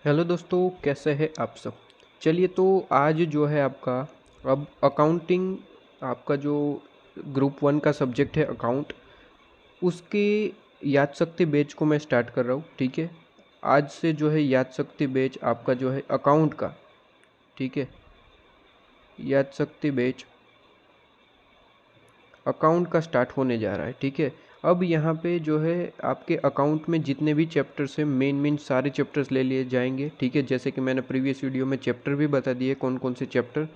Hello दोस्तों, कैसे हैं आप सब। चलिए, तो आज जो है आपका अब अकाउंटिंग, आपका जो ग्रुप वन का सब्जेक्ट है अकाउंट, उसके याद शक्ति बैच को मैं स्टार्ट कर रहा हूँ। ठीक है, आज से जो है याद शक्ति बैच आपका जो है अकाउंट का, ठीक है, याद शक्ति बैच अकाउंट का स्टार्ट होने जा रहा है। ठीक है, अब यहाँ पे जो है आपके अकाउंट में जितने भी चैप्टर्स हैं, मेन सारे चैप्टर्स ले लिए जाएंगे। ठीक है, जैसे कि मैंने प्रीवियस वीडियो में चैप्टर भी बता दिए कौन कौन से चैप्टर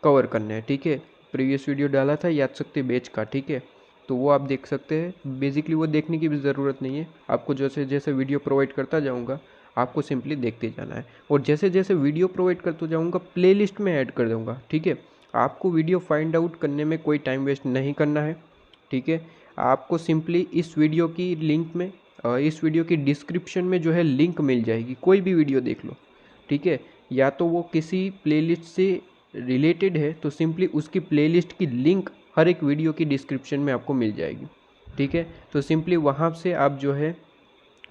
कवर करने हैं। ठीक है, प्रीवियस वीडियो डाला था याद शक्ति बैच का। ठीक है, तो वो आप देख सकते हैं। बेसिकली वो देखने की भी ज़रूरत नहीं है, आपको जैसे जैसे वीडियो प्रोवाइड करता जाऊँगा आपको सिंपली देखते जाना है, और जैसे जैसे वीडियो प्रोवाइड करता जाऊँगा प्लेलिस्ट में ऐड कर दूँगा। ठीक है, आपको वीडियो फाइंड आउट करने में कोई टाइम वेस्ट नहीं करना है। ठीक है, आपको सिंपली इस वीडियो की लिंक में, इस वीडियो की डिस्क्रिप्शन में जो है लिंक मिल जाएगी, कोई भी वीडियो देख लो। ठीक है, या तो वो किसी प्लेलिस्ट से रिलेटेड है तो सिंपली उसकी प्लेलिस्ट की लिंक हर एक वीडियो की डिस्क्रिप्शन में आपको मिल जाएगी। ठीक है, तो सिंपली वहाँ से आप जो है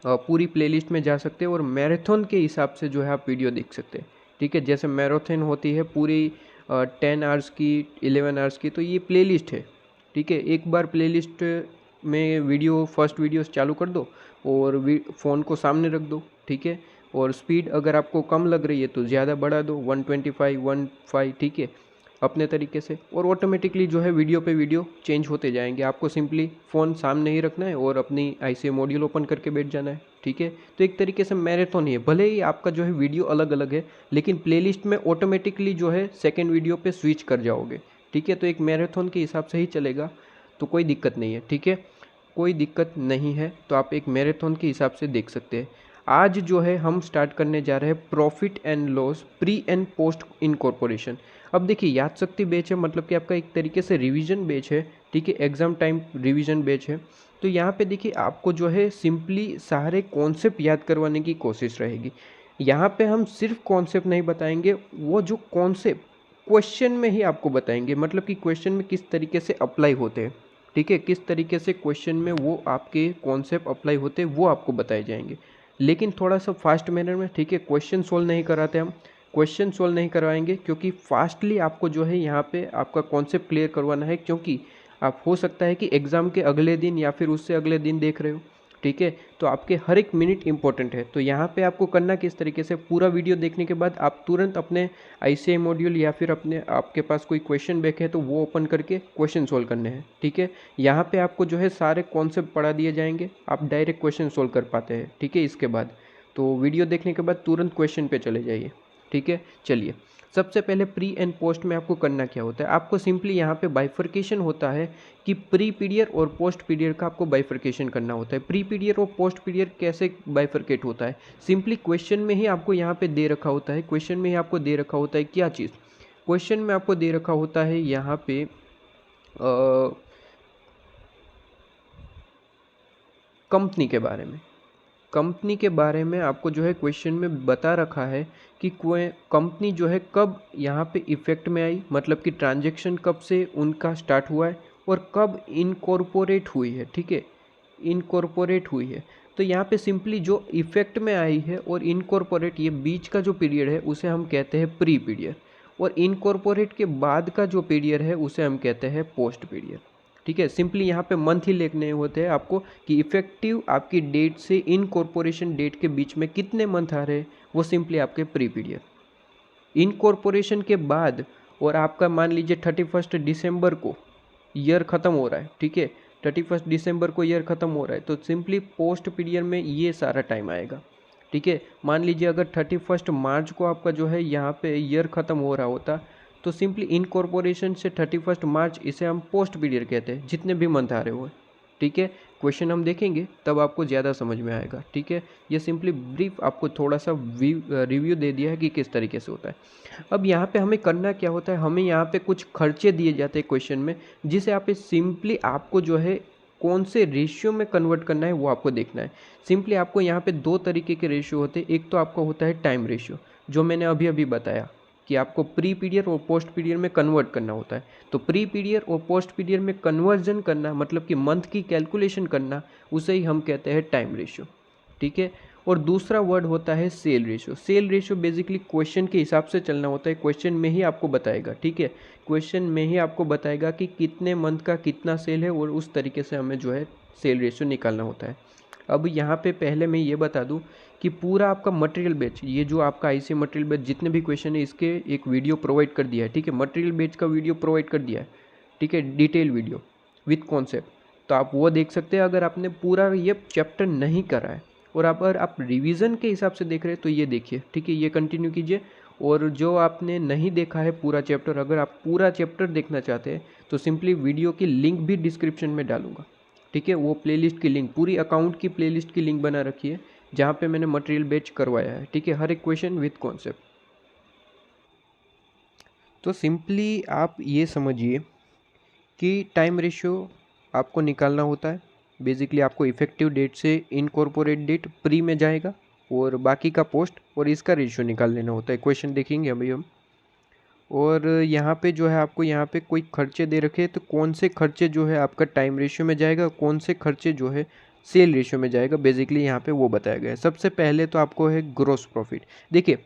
पूरी प्लेलिस्ट में जा सकते हैं और मैराथन के हिसाब से जो है आप वीडियो देख सकते हैं। ठीक है, जैसे मैराथन होती है पूरी 10 आवर्स की, 11 आवर्स की, तो ये प्लेलिस्ट है। ठीक है, एक बार प्लेलिस्ट में वीडियो, फर्स्ट वीडियोस चालू कर दो और फ़ोन को सामने रख दो। ठीक है, और स्पीड अगर आपको कम लग रही है तो ज़्यादा बढ़ा दो, 125, 15। ठीक है, अपने तरीके से, और ऑटोमेटिकली जो है वीडियो पे वीडियो चेंज होते जाएंगे। आपको सिंपली फ़ोन सामने ही रखना है और अपनी आईसीए मॉड्यूल ओपन करके बैठ जाना है। ठीक है, तो एक तरीके से मैराथन ही है। भले ही आपका जो है वीडियो अलग अलग है, लेकिन प्लेलिस्ट में ऑटोमेटिकली जो है सेकेंड वीडियो पे स्विच कर जाओगे। ठीक है, तो एक मैराथन के हिसाब से ही चलेगा, तो कोई दिक्कत नहीं है। ठीक है, कोई दिक्कत नहीं है, तो आप एक मैराथन के हिसाब से देख सकते हैं। आज जो है हम स्टार्ट करने जा रहे हैं profit and loss pre and post incorporation. अब देखिए, याद शक्ति बैच है, मतलब कि आपका एक तरीके से रिवीजन बैच है। ठीक है, एग्जाम टाइम रिवीजन बैच है। तो यहाँ पे देखिए, आपको जो है सिंपली सारे कॉन्सेप्ट याद करवाने की कोशिश रहेगी। यहाँ पे हम सिर्फ कॉन्सेप्ट नहीं बताएंगे, वो जो कॉन्सेप्ट क्वेश्चन में ही आपको बताएंगे, मतलब कि क्वेश्चन में किस तरीके से अप्लाई होते हैं। ठीक है, किस तरीके से क्वेश्चन में वो आपके कॉन्सेप्ट अप्लाई होते हैं वो आपको बताए जाएंगे, लेकिन थोड़ा सा फास्ट मैनर में। ठीक है, क्वेश्चन सोल्व नहीं कराते हम, क्वेश्चन सोल्व नहीं करवाएंगे, क्योंकि फास्टली आपको जो है यहाँ पे आपका कॉन्सेप्ट क्लियर करवाना है। क्योंकि आप हो सकता है कि एग्ज़ाम के अगले दिन या फिर उससे अगले दिन देख रहे हो। ठीक है, तो आपके हर एक मिनट इंपॉर्टेंट है। तो यहाँ पे आपको करना किस तरीके से, पूरा वीडियो देखने के बाद आप तुरंत अपने आईसीआई मॉड्यूल या फिर अपने, आपके पास कोई क्वेश्चन बैंक है तो वो ओपन करके क्वेश्चन सोल्व करने हैं। ठीक है, यहाँ पे आपको जो है सारे कॉन्सेप्ट पढ़ा दिए जाएंगे, आप डायरेक्ट क्वेश्चन सोल्व कर पाते हैं। ठीक है, इसके बाद तो वीडियो देखने के बाद तुरंत क्वेश्चन पे चले जाइए। ठीक है, चलिए, सबसे पहले प्री एंड पोस्ट में आपको करना क्या होता है। आपको सिंपली यहाँ पे बाइफर्केशन होता है कि प्री पीरियड और पोस्ट पीरियड का आपको बाइफर्केशन करना होता है। प्री पीरियड और पोस्ट पीरियड कैसे बाइफर्केट होता है, सिंपली क्वेश्चन में ही आपको यहाँ पे दे रखा होता है। क्वेश्चन में ही आपको दे रखा होता है क्या चीज़, क्वेश्चन में आपको दे रखा होता है यहाँ पे कंपनी के बारे में। कंपनी के बारे में आपको जो है क्वेश्चन में बता रखा है कि कंपनी जो है कब यहाँ पे इफेक्ट में आई, मतलब कि ट्रांजैक्शन कब से उनका स्टार्ट हुआ है और कब इनकॉर्पोरेट हुई है। ठीक है, इनकॉर्पोरेट हुई है। तो यहाँ पे सिंपली जो इफेक्ट में आई है और इनकॉर्पोरेट, ये बीच का जो पीरियड है उसे हम कहते हैं प्री पीरियड, और इनकॉर्पोरेट के बाद का जो पीरियड है उसे हम कहते हैं पोस्ट पीरियड। ठीक है, सिंपली यहाँ पे मंथ ही लिखने होते हैं आपको कि इफेक्टिव आपकी डेट से इनकॉर्पोरेशन डेट के बीच में कितने मंथ आ रहे हैं, वो सिंपली आपके प्री पीरियड। इनकॉर्पोरेशन के बाद, और आपका मान लीजिए 31 दिसंबर को ईयर ख़त्म हो रहा है। ठीक है, 31 दिसंबर को ईयर ख़त्म हो रहा है, तो सिंपली पोस्ट पीरियड में ये सारा टाइम आएगा। ठीक है, मान लीजिए अगर 31 मार्च को आपका जो है यहाँ पे ईयर ख़त्म हो रहा होता, तो सिंपली इनकॉर्पोरेशन से 31 मार्च, इसे हम पोस्ट पीरियड कहते हैं, जितने भी मंथ आ रहे हो। ठीक है, क्वेश्चन हम देखेंगे तब आपको ज़्यादा समझ में आएगा। ठीक है, ये सिंपली ब्रीफ आपको थोड़ा सा रिव्यू दे दिया है कि किस तरीके से होता है। अब यहाँ पे हमें करना क्या होता है, हमें यहाँ पे कुछ खर्चे दिए जाते हैं क्वेश्चन में, जिसे आप सिंपली आपको जो है कौन से रेशियो में कन्वर्ट करना है वो आपको देखना है। सिंपली आपको यहाँ पे दो तरीके के रेशियो होते हैं। एक तो आपका होता है टाइम रेशियो, जो मैंने अभी अभी बताया कि आपको प्री पीरियड और पोस्ट पीरियड में कन्वर्ट करना होता है। तो प्री पीरियड और पोस्ट पीरियड में कन्वर्जन करना, मतलब कि मंथ की कैलकुलेशन करना, उसे ही हम कहते हैं टाइम रेशियो। ठीक है, और दूसरा वर्ड होता है sale ratio. Sale ratio basically question के हिसाब से चलना होता है, क्वेश्चन में ही आपको बताएगा, ठीक है, क्वेश्चन में ही आपको बताएगा कि कितने मंथ का कितना सेल है और उस तरीके से हमें जो है सेल रेशियो निकालना होता है। अब यहाँ पे पहले मैं ये बता दूँ कि पूरा आपका मटेरियल बैच, ये जो आपका आईसी मटेरियल बैच जितने भी क्वेश्चन है इसके एक वीडियो प्रोवाइड कर दिया है, ठीक है, मटेरियल बैच का वीडियो प्रोवाइड कर दिया है, ठीक है, डिटेल वीडियो विथ कॉन्सेप्ट, तो आप वो देख सकते हैं अगर आपने पूरा ये चैप्टर नहीं करा है। और अगर आप रिवीजन के हिसाब से देख रहे हैं तो ये देखिए, ठीक है, ये कंटिन्यू कीजिए। और जो आपने नहीं देखा है पूरा चैप्टर, अगर आप पूरा चैप्टर देखना चाहते हैं तो सिंपली वीडियो की लिंक भी डिस्क्रिप्शन में डालूंगा, ठीक है, वो प्लेलिस्ट की लिंक, पूरी अकाउंट की प्लेलिस्ट की लिंक बना रखी है जहाँ पे मैंने मटेरियल बैच करवाया है, ठीक है, हर एक क्वेश्चन विथ कॉन्सेप्ट। तो सिंपली आप ये समझिए कि टाइम रेशियो आपको निकालना होता है। बेसिकली आपको इफेक्टिव डेट से इनकॉर्पोरेट डेट प्री में जाएगा और बाकी का पोस्ट और इसका रेशियो निकाल लेना होता है। क्वेश्चन देखेंगे अभी हम। और यहाँ पे जो है आपको यहाँ पे कोई खर्चे दे रखे हैं तो कौन से खर्चे जो है आपका टाइम रेशियो में जाएगा, कौन से खर्चे जो है सेल रेशियो में जाएगा, बेसिकली यहाँ पे वो बताया गया है। सबसे पहले तो आपको है ग्रॉस प्रॉफिट। देखिए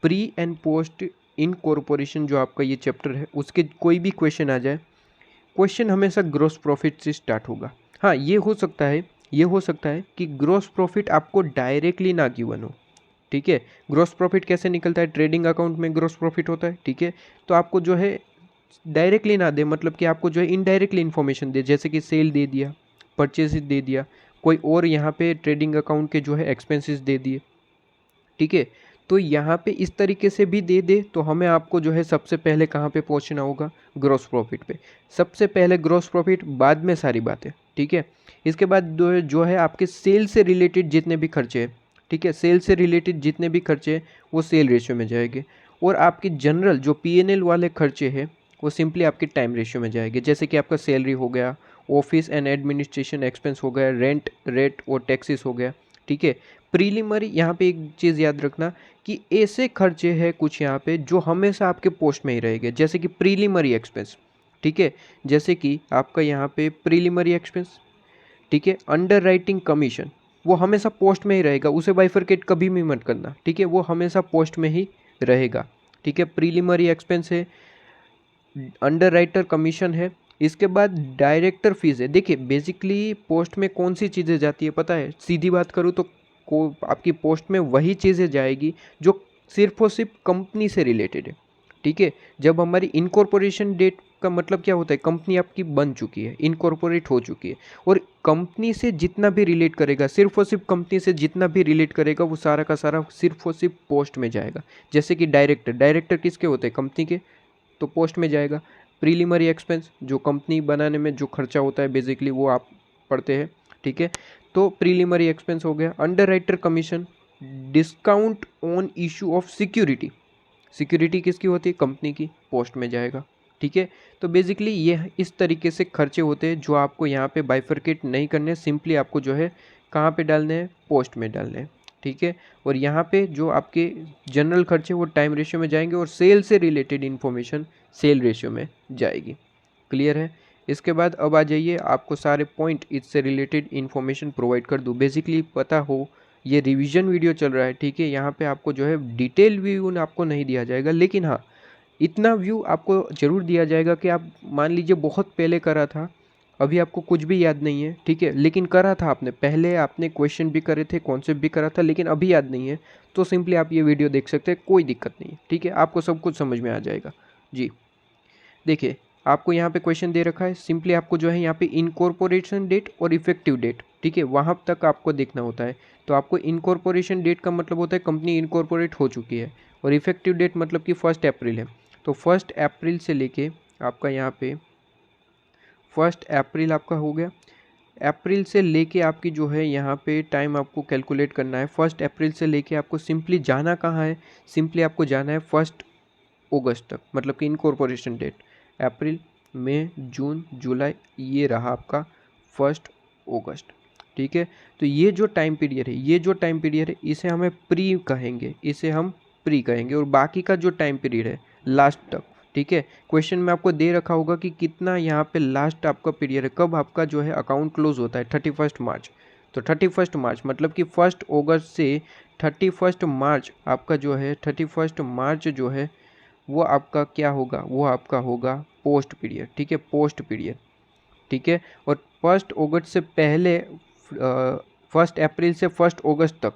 प्री एंड पोस्ट इनकॉर्पोरेशन जो आपका ये चैप्टर है उसके कोई भी क्वेश्चन आ जाए, क्वेश्चन हमेशा ग्रॉस प्रॉफिट से स्टार्ट होगा। हाँ ये हो सकता है कि ग्रॉस प्रॉफिट आपको डायरेक्टली ना गिवन हो, ठीक है। ग्रॉस प्रॉफिट कैसे निकलता है, ट्रेडिंग अकाउंट में ग्रॉस प्रॉफिट होता है, ठीक है, तो आपको जो है डायरेक्टली ना दे, मतलब कि आपको जो है इनडायरेक्टली इन्फॉर्मेशन दे, जैसे कि सेल दे दिया, परचेज दे दिया, कोई और यहाँ पे ट्रेडिंग अकाउंट के जो है एक्सपेंसेस दे दिए, ठीक है। तो यहाँ पे इस तरीके से भी दे दे तो हमें आपको जो है सबसे पहले कहाँ पे पहुँचना होगा, ग्रॉस प्रॉफिट पे। सबसे पहले ग्रॉस प्रॉफिट, बाद में सारी बातें, ठीक है। इसके बाद जो है आपके सेल से रिलेटेड जितने भी खर्चे हैं, ठीक है, सेल से रिलेटेड जितने भी खर्चे हैं वो सेल रेशियो में जाएंगे। और आपके जनरल जो पीएनएल वाले खर्चे हैं वो सिंपली आपके टाइम रेशियो में जाएंगे, जैसे कि आपका सैलरी हो गया, ऑफिस एंड एडमिनिस्ट्रेशन एक्सपेंस हो गया, रेंट रेट और टैक्सेस हो गया, ठीक है। प्रीलिमरी, यहाँ पे एक चीज़ याद रखना कि ऐसे खर्चे हैं कुछ यहाँ पे जो हमेशा आपके पोस्ट में ही रहेंगे, जैसे कि प्रीलिमरी एक्सपेंस, ठीक है, जैसे कि आपका यहाँ पे प्रीलिमरी एक्सपेंस, ठीक है। अंडर राइटिंग कमीशन वो हमेशा पोस्ट में ही रहेगा, उसे बाइफरकेट कभी भी मत करना, ठीक है, वो हमेशा पोस्ट में ही रहेगा, ठीक है। प्रीलिमरी एक्सपेंस है, अंडर राइटर कमीशन है, इसके बाद डायरेक्टर फीस है। देखिए बेसिकली पोस्ट में कौन सी चीज़ें जाती है पता है, सीधी बात करूँ तो आपकी पोस्ट में वही चीज़ें जाएगी जो सिर्फ और सिर्फ कंपनी से रिलेटेड है, ठीक है। जब हमारी इनकॉर्पोरेशन डेट का मतलब क्या होता है, कंपनी आपकी बन चुकी है, इनकॉर्पोरेट हो चुकी है, और कंपनी से जितना भी रिलेट करेगा, सिर्फ और सिर्फ कंपनी से जितना भी रिलेट करेगा वो सारा का सारा सिर्फ और सिर्फ पोस्ट में जाएगा। जैसे कि डायरेक्टर किसके होते हैं, कंपनी के, तो पोस्ट में जाएगा। प्रीलिमरी एक्सपेंस जो कंपनी बनाने में जो खर्चा होता है बेसिकली वो आप पढ़ते हैं, ठीक है, तो प्रीलिमरी एक्सपेंस हो गया। Under writer commission, discount on issue of security, security किसकी होती है, कंपनी की, पोस्ट में जाएगा, ठीक है। तो बेसिकली ये इस तरीके से खर्चे होते हैं जो आपको यहाँ पे बाइफरकेट नहीं करने, सिंपली आपको जो है कहाँ पे डालने हैं, पोस्ट में डालने हैं, ठीक है। और यहाँ पे जो आपके जनरल खर्चे वो टाइम रेशियो में जाएंगे और सेल से रिलेटेड इन्फॉर्मेशन सेल रेशियो में जाएगी। क्लियर है। इसके बाद अब आ जाइए, आपको सारे पॉइंट इससे रिलेटेड इन्फॉर्मेशन प्रोवाइड कर दूँ, बेसिकली पता हो ये रिवीजन वीडियो चल रहा है, ठीक है। यहाँ पे आपको जो है डिटेल व्यू आपको नहीं दिया जाएगा, लेकिन हाँ इतना व्यू आपको ज़रूर दिया जाएगा कि आप मान लीजिए बहुत पहले करा था, अभी आपको कुछ भी याद नहीं है, ठीक है, लेकिन करा था आपने पहले, आपने क्वेश्चन भी करे थे, कॉन्सेप्ट भी करा था, लेकिन अभी याद नहीं है, तो सिंपली आप ये वीडियो देख सकते हैं, कोई दिक्कत नहीं है, ठीक है, आपको सब कुछ समझ में आ जाएगा जी। देखिए आपको यहाँ पे क्वेश्चन दे रखा है, सिंपली आपको जो है यहाँ पे इनकॉर्पोरेशन डेट और इफेक्टिव डेट, ठीक है, वहाँ तक आपको देखना होता है। तो आपको इनकॉर्पोरेशन डेट का मतलब होता है कंपनी इनकॉर्पोरेट हो चुकी है, और इफेक्टिव डेट मतलब कि 1 अप्रैल है। तो 1 अप्रैल से लेके आपका यहाँ पे 1 अप्रैल आपका हो गया, अप्रैल से लेके आपकी जो है यहाँ पे टाइम आपको कैलकुलेट करना है। 1 अप्रैल से लेके आपको सिंपली जाना कहाँ है, सिंपली आपको जाना है 1 अगस्त तक, मतलब कि इनकॉर्पोरेशन डेट अप्रैल, मई, जून, जुलाई, ये रहा आपका 1 अगस्त, ठीक है। तो ये जो टाइम पीरियड है, ये जो टाइम पीरियड है इसे हमें प्री कहेंगे, इसे हम प्री कहेंगे। और बाकी का जो टाइम पीरियड है लास्ट तक, ठीक है, क्वेश्चन में आपको दे रखा होगा कि कितना यहाँ पे लास्ट आपका पीरियड है, कब आपका जो है अकाउंट क्लोज होता है, 31 मार्च। तो 31 मार्च मतलब कि 1 अगस्त से 31 मार्च आपका जो है 31 मार्च जो है वो आपका क्या होगा, वो आपका होगा पोस्ट पीरियड, ठीक है, पोस्ट पीरियड, ठीक है। और 1 अगस्त से पहले 1 अप्रैल से 1 अगस्त तक,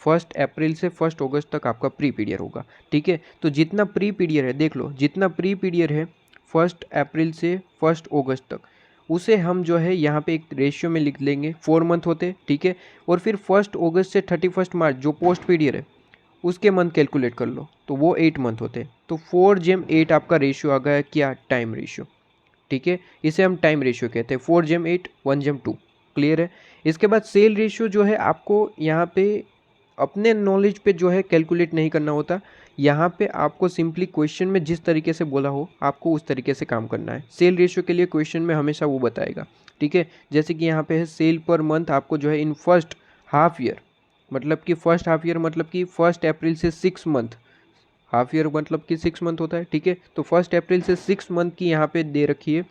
1 अप्रैल से 1 अगस्त तक आपका प्री पीरियड होगा, ठीक है। तो जितना प्री पीरियड है, देख लो, जितना प्री पीरियड है 1 अप्रैल से 1 अगस्त तक, उसे हम जो है यहाँ पे एक रेशियो में लिख लेंगे, 4 मंथ होते, ठीक है। और फिर 1 अगस्त से 31 मार्च जो पोस्ट पीरियड है उसके मंथ कैलकुलेट कर लो, तो वो 8 मंथ होते हैं। तो 4/8 आपका रेशियो आ गया क्या, टाइम रेशियो, ठीक है। इसे हम टाइम रेशियो कहते हैं, 4/8 1/2, क्लियर है। इसके बाद सेल रेशियो जो है आपको यहाँ पे अपने नॉलेज पे जो है कैलकुलेट नहीं करना होता, यहाँ पे आपको सिंपली क्वेश्चन में जिस तरीके से बोला हो आपको उस तरीके से काम करना है। सेल रेशियो के लिए क्वेश्चन में हमेशा वो बताएगा, ठीक है। जैसे कि यहाँ पे है सेल पर मंथ, आपको जो है इन फर्स्ट हाफ ईयर, मतलब कि फर्स्ट हाफ ईयर मतलब कि 1 अप्रैल से 6 मंथ, हाफ ईयर मतलब कि 6 मंथ होता है, ठीक है। तो 1 अप्रैल से 6 मंथ की यहाँ पे दे रखी है,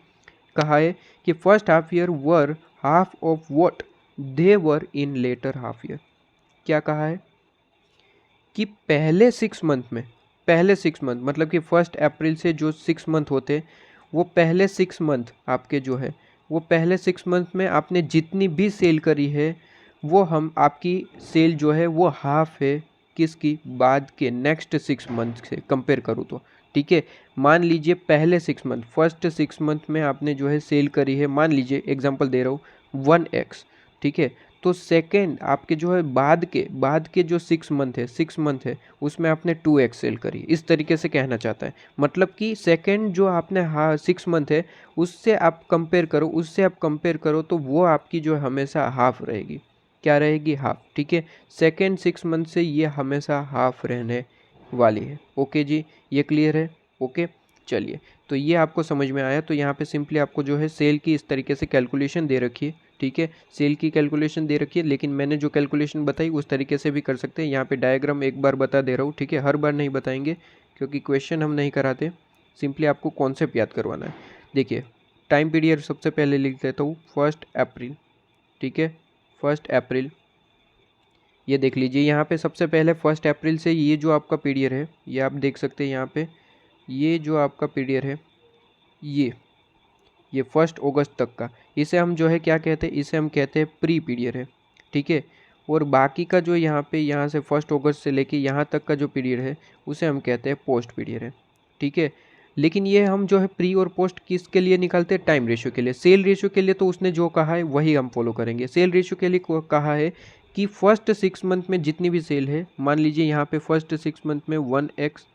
कहा है कि first half year were half of what they were in latter half year. क्या कहा है कि पहले 6 मंथ में, पहले 6 मंथ मतलब कि 1 अप्रैल से जो 6 मंथ होते वो पहले 6 मंथ आपके जो है वो पहले 6 मंथ में आपने जितनी भी सेल करी है वो हम आपकी सेल जो है वो हाफ है किसकी, बाद के नेक्स्ट 6 मंथ से कंपेयर करूँ तो, ठीक है। मान लीजिए पहले 6 मंथ, फर्स्ट 6 मंथ में आपने जो है सेल करी है, मान लीजिए एग्जांपल दे रहा हूँ 1x, ठीक है। तो सेकेंड आपके जो है बाद के जो 6 मंथ है, 6 मंथ है उसमें आपने 2x सेल करी, इस तरीके से कहना चाहता है। मतलब कि सेकेंड जो आपने 6 मंथ है उससे आप कंपेयर करो, उससे आप कंपेयर करो तो वो आपकी जो है हमेशा हाफ रहेगी, क्या रहेगी, हाफ, ठीक है। सेकेंड 6 मंथ से ये हमेशा हाफ रहने वाली है। ओके जी, ये क्लियर है, ओके। चलिए, तो ये आपको समझ में आया। तो यहाँ पे सिंपली आपको जो है सेल की इस तरीके से कैलकुलेशन दे रखी है, ठीक है, सेल की कैलकुलेशन दे रखी है, लेकिन मैंने जो कैलकुलेशन बताई उस तरीके से भी कर सकते हैं। यहाँ पे डायग्राम एक बार बता दे रहा हूँ, ठीक है, हर बार नहीं बताएंगे क्योंकि क्वेश्चन हम नहीं कराते, सिंपली आपको कॉन्सेप्ट याद करवाना है। देखिए, टाइम पीरियड सबसे पहले लिख लेता हूँ 1 अप्रैल, ठीक है, 1 अप्रैल, ये देख लीजिए यहाँ पे सबसे पहले 1 अप्रैल से ये जो आपका पीरियड है ये आप देख सकते हैं यहाँ पे, ये जो आपका पीरियड है ये 1 अगस्त तक का, इसे हम जो है क्या कहते हैं, इसे हम कहते हैं प्री पीरियड है, ठीक है। और बाकी का जो यहाँ पे यहाँ से 1 अगस्त से लेके यहाँ तक का जो पीरियड है उसे हम कहते हैं पोस्ट पीरियड है, ठीक है। लेकिन ये हम जो है प्री और पोस्ट किसके लिए निकालते हैं, टाइम रेशियो के लिए। सेल रेशियो के लिए तो उसने जो कहा है वही हम फॉलो करेंगे। सेल रेशियो के लिए कहा है कि फर्स्ट 6 मंथ में जितनी भी सेल है, मान लीजिए यहाँ पे फर्स्ट 6 मंथ में 1x,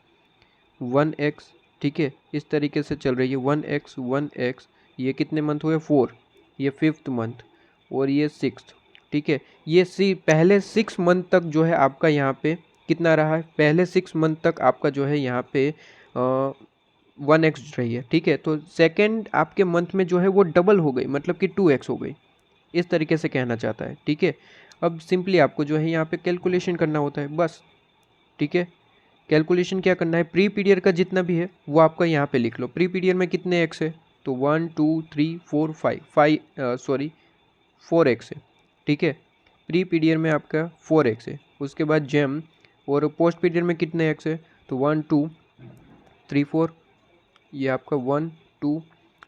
ठीक है, इस तरीके से चल रही है 1x, ये कितने मंथ हुए, 4, ये 5th मंथ और ये 6th, ठीक है। ये पहले 6 मंथ तक जो है आपका यहाँ पे कितना रहा है, पहले 6 मंथ तक आपका जो है यहाँ पे 1x रही है, ठीक है। तो सेकेंड आपके मंथ में जो है वो डबल हो गई, मतलब कि 2x हो गई, इस तरीके से कहना चाहता है, ठीक है। अब सिंपली आपको जो है यहाँ पे कैलकुलेशन करना होता है बस, ठीक है। कैलकुलेशन क्या करना है, प्री पीरियड का जितना भी है वो आपका यहाँ पे लिख लो। प्री पीरियड में कितने एक्स है, तो 1 2 3 4 5 4x है, ठीक है। प्री पीरियड में आपका 4x है, उसके बाद जेम, और पोस्ट पीरियड में कितने एक्स है, तो 1 2 3 4, ये आपका 1 2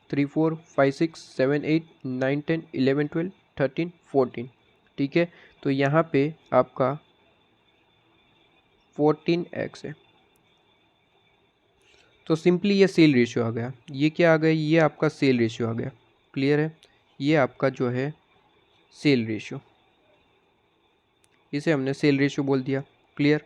3 4 5 6 7 8 9 10 11 12 13 14, ठीक है। तो यहाँ पे आपका 14x है। तो सिंपली ये सेल रेशियो आ गया, ये क्या आ गया, ये आपका सेल रेशियो आ गया, क्लियर है। ये आपका जो है सेल रेशियो, इसे हमने सेल रेशियो बोल दिया, क्लियर।